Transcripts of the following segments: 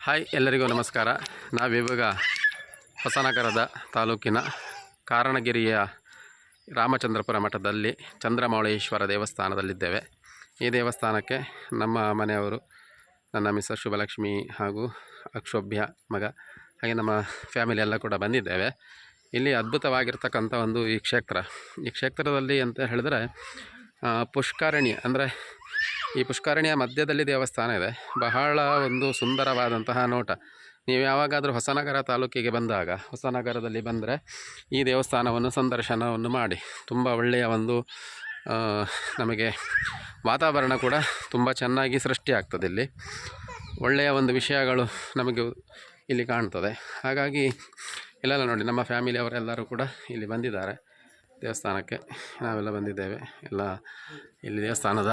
Hi, ಎಲ್ಲರಿಗೂ ನಮಸ್ಕಾರ. ನಾವಿವಾಗ ಹೊಸನಗರದ ತಾಲೂಕಿನ ಕಾರಣಗಿರಿಯ ರಾಮಚಂದ್ರಪುರ ಮಠದಲ್ಲಿ ಚಂದ್ರಮೌಳೇಶ್ವರ ದೇವಸ್ಥಾನದಲ್ಲಿದ್ದೇವೆ. ಈ ದೇವಸ್ಥಾನಕ್ಕೆ ನಮ್ಮ ಮನೆಯವರು, ನನ್ನ ಮಿಸ್ಸಸ್ ಶುಭಲಕ್ಷ್ಮಿ ಹಾಗೂ ಅಕ್ಷೋಭ್ಯ ಮಗ, ಹಾಗೆ ನಮ್ಮ ಫ್ಯಾಮಿಲಿ ಎಲ್ಲ ಕೂಡ ಬಂದಿದ್ದೇವೆ. ಇಲ್ಲಿ ಅದ್ಭುತವಾಗಿರ್ತಕ್ಕಂಥ ಒಂದು ಈ ಕ್ಷೇತ್ರದಲ್ಲಿ ಅಂತ ಹೇಳಿದ್ರೆ ಪುಷ್ಕರಣಿ, ಅಂದರೆ ಈ ಪುಷ್ಕರಣಿಯ ಮಧ್ಯದಲ್ಲಿ ದೇವಸ್ಥಾನ ಇದೆ. ಬಹಳ ಒಂದು ಸುಂದರವಾದಂತಹ ನೋಟ. ನೀವು ಯಾವಾಗಾದರೂ ಹೊಸನಗರ ತಾಲೂಕಿಗೆ ಬಂದಾಗ, ಹೊಸನಗರದಲ್ಲಿ ಬಂದರೆ ಈ ದೇವಸ್ಥಾನವನ್ನು ಸಂದರ್ಶನವನ್ನು ಮಾಡಿ. ತುಂಬ ಒಳ್ಳೆಯ ಒಂದು ನಮಗೆ ವಾತಾವರಣ ಕೂಡ ತುಂಬ ಚೆನ್ನಾಗಿ ಸೃಷ್ಟಿಯಾಗ್ತದೆ. ಇಲ್ಲಿ ಒಳ್ಳೆಯ ಒಂದು ವಿಷಯಗಳು ನಮಗೆ ಇಲ್ಲಿ ಕಾಣ್ತದೆ. ಹಾಗಾಗಿ ಇಲ್ಲೆಲ್ಲ ನೋಡಿ, ನಮ್ಮ ಫ್ಯಾಮಿಲಿಯವರೆಲ್ಲರೂ ಕೂಡ ಇಲ್ಲಿ ಬಂದಿದ್ದಾರೆ ದೇವಸ್ಥಾನಕ್ಕೆ. ನಾವೆಲ್ಲ ಬಂದಿದ್ದೇವೆ. ಎಲ್ಲ ಇಲ್ಲಿ ದೇವಸ್ಥಾನದ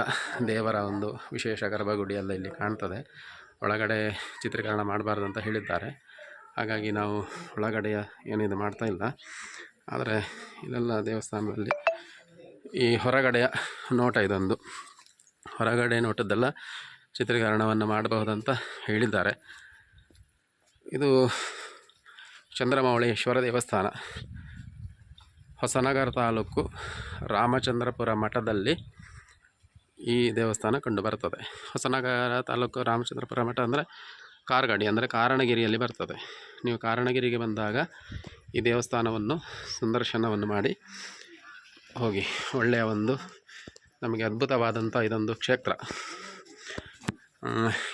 ದೇವರ ಒಂದು ವಿಶೇಷ ಗರ್ಭಗುಡಿ ಎಲ್ಲ ಇಲ್ಲಿ ಕಾಣ್ತದೆ. ಒಳಗಡೆ ಚಿತ್ರೀಕರಣ ಮಾಡಬಾರ್ದು ಅಂತ ಹೇಳಿದ್ದಾರೆ. ಹಾಗಾಗಿ ನಾವು ಒಳಗಡೆಯ ಏನಿದು ಮಾಡ್ತಾ ಇಲ್ಲ. ಆದರೆ ಇಲ್ಲೆಲ್ಲ ದೇವಸ್ಥಾನದಲ್ಲಿ ಈ ಹೊರಗಡೆಯ ನೋಟ, ಇದೊಂದು ಹೊರಗಡೆ ನೋಟದ್ದೆಲ್ಲ ಚಿತ್ರೀಕರಣವನ್ನು ಮಾಡಬಹುದಂತ ಹೇಳಿದ್ದಾರೆ. ಇದು ಚಂದ್ರಮೌಳೇಶ್ವರ ದೇವಸ್ಥಾನ, ಹೊಸನಗರ ತಾಲೂಕು ರಾಮಚಂದ್ರಪುರ ಮಠದಲ್ಲಿ ಈ ದೇವಸ್ಥಾನ ಕಂಡು ಬರ್ತದೆ. ಹೊಸನಗರ ತಾಲೂಕು ರಾಮಚಂದ್ರಪುರ ಮಠ ಅಂದರೆ ಕಾರಗಡಿ, ಅಂದರೆ ಕಾರಣಗಿರಿಯಲ್ಲಿ ಬರ್ತದೆ. ನೀವು ಕಾರಣಗಿರಿಗೆ ಬಂದಾಗ ಈ ದೇವಸ್ಥಾನವನ್ನು ಸಂದರ್ಶನವನ್ನು ಮಾಡಿ ಹೋಗಿ. ಒಳ್ಳೆಯ ಒಂದು ನಮಗೆ ಅದ್ಭುತವಾದಂಥ ಇದೊಂದು ಕ್ಷೇತ್ರ.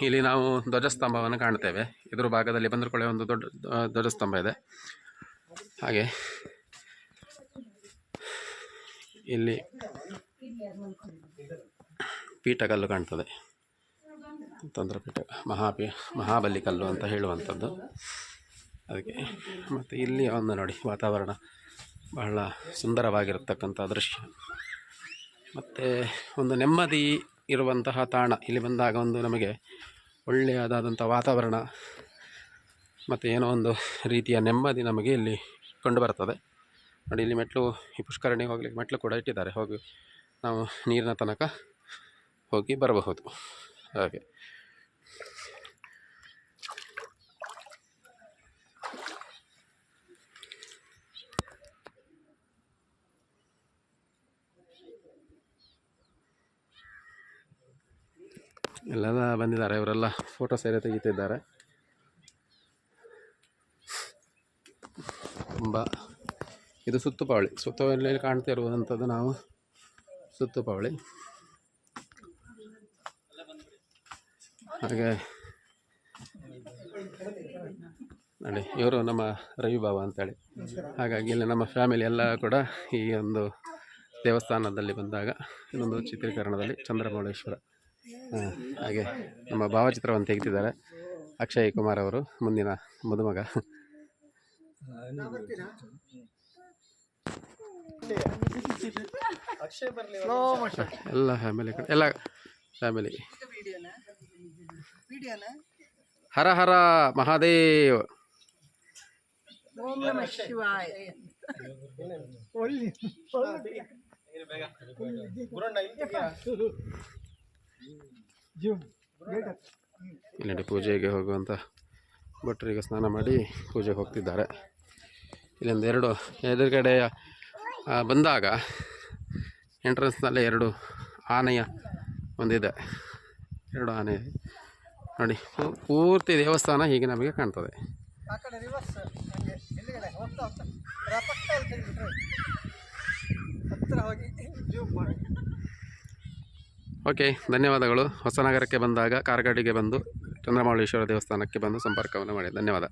ಇಲ್ಲಿ ನಾವು ಧ್ವಜಸ್ತಂಭವನ್ನು ಕಾಣ್ತೇವೆ. ಎದುರು ಭಾಗದಲ್ಲಿ ಬಂದ್ರಕೊಳ್ಳೆ ಒಂದು ದೊಡ್ಡ ಧ್ವಜಸ್ತಂಭ ಇದೆ. ಹಾಗೆ ಇಲ್ಲಿ ಪೀಠಕಲ್ಲು ಕಾಣ್ತದೆ, ತಂತ್ರಪೀಠ, ಮಹಾಬಲಿ ಕಲ್ಲು ಅಂತ ಹೇಳುವಂಥದ್ದು ಅದಕ್ಕೆ. ಮತ್ತು ಇಲ್ಲಿ ಒಂದು ನೋಡಿ, ವಾತಾವರಣ ಬಹಳ ಸುಂದರವಾಗಿರತಕ್ಕಂಥ ದೃಶ್ಯ, ಮತ್ತು ಒಂದು ನೆಮ್ಮದಿ ಇರುವಂತಹ ತಾಣ. ಇಲ್ಲಿ ಬಂದಾಗ ಒಂದು ನಮಗೆ ಒಳ್ಳೆಯದಾದಂಥ ವಾತಾವರಣ ಮತ್ತು ಏನೋ ಒಂದು ರೀತಿಯ ನೆಮ್ಮದಿ ನಮಗೆ ಇಲ್ಲಿ ಕಂಡು ಬರ್ತದೆ. ನೋಡಿ, ಇಲ್ಲಿ ಮೆಟ್ಲು, ಈ ಪುಷ್ಕರಣಿಗೆ ಹೋಗ್ಲಿಕ್ಕೆ ಮೆಟ್ಲು ಕೂಡ ಇಟ್ಟಿದ್ದಾರೆ. ಹೋಗಿ ನಾವು ನೀರಿನ ತನಕ ಹೋಗಿ ಬರಬಹುದು. ಹಾಗೆ ಎಲ್ಲೆಲ್ಲ ಬಂದಿದ್ದಾರೆ. ಇವರೆಲ್ಲ ಫೋಟೋ ಸೇರಿ ತೆಗಿತಿದ್ದಾರೆ. ತುಂಬ ಇದು ಸುತ್ತುಪಾವಳಿ, ಸುತ್ತುವಳಿಯಲ್ಲಿ ಕಾಣ್ತಾ ಇರುವಂಥದ್ದು ನಾವು ಸುತ್ತುಪಾವಳಿ. ಹಾಗೆ ನೋಡಿ, ಇವರು ನಮ್ಮ ರವಿ ಬಾಬಾ ಅಂತೇಳಿ. ಹಾಗಾಗಿ ಇಲ್ಲಿ ನಮ್ಮ ಫ್ಯಾಮಿಲಿ ಎಲ್ಲ ಕೂಡ ಈ ಒಂದು ದೇವಸ್ಥಾನದಲ್ಲಿ ಬಂದಾಗ ಇನ್ನೊಂದು ಚಿತ್ರೀಕರಣದಲ್ಲಿ ಚಂದ್ರಮೌಳೇಶ್ವರ, ಹಾಗೆ ನಮ್ಮ ಭಾವಚಿತ್ರವನ್ನು ತೆಗೆದಿದ್ದಾರೆ. ಅಕ್ಷಯ್ ಕುಮಾರ್ ಅವರು, ಮುಂದಿನ ಮದುಮಗ. ಎಲ್ಲ ಫ್ಯಾಮಿಲಿ ಕಡೆ, ಎಲ್ಲ ಫ್ಯಾಮಿಲಿ. ಹರ ಹರ ಮಹಾದೇವ್. ಓಂ ನಮಃ ಶಿವಾಯ. ಇಲ್ಲಿ ಪೂಜೆಗೆ ಹೋಗುವಂಥ ಭಟ್ರಿಗೆ ಸ್ನಾನ ಮಾಡಿ ಪೂಜೆಗೆ ಹೋಗ್ತಿದ್ದಾರೆ. ಇಲ್ಲೊಂದು ಎರಡು ಎದುರುಗಡೆಯ ಬಂದಾಗ ಎಂಟ್ರೆನ್ಸ್ನಲ್ಲೇ ಎರಡು ಆನೆಯ ಒಂದಿದೆ, ಎರಡು ಆನೆ ನೋಡಿ. ಪೂರ್ತಿ ದೇವಸ್ಥಾನ ಹೀಗೆ ನಮಗೆ ಕಾಣ್ತದೆ. ಓಕೆ, ಧನ್ಯವಾದಗಳು. ಹೊಸನಗರಕ್ಕೆ ಬಂದಾಗ ಕಾರಗಡಿಗೆ ಬಂದು ಚಂದ್ರಮೌಳೇಶ್ವರ ದೇವಸ್ಥಾನಕ್ಕೆ ಬಂದು ಸಂಪರ್ಕವನ್ನು ಮಾಡಿ. ಧನ್ಯವಾದ.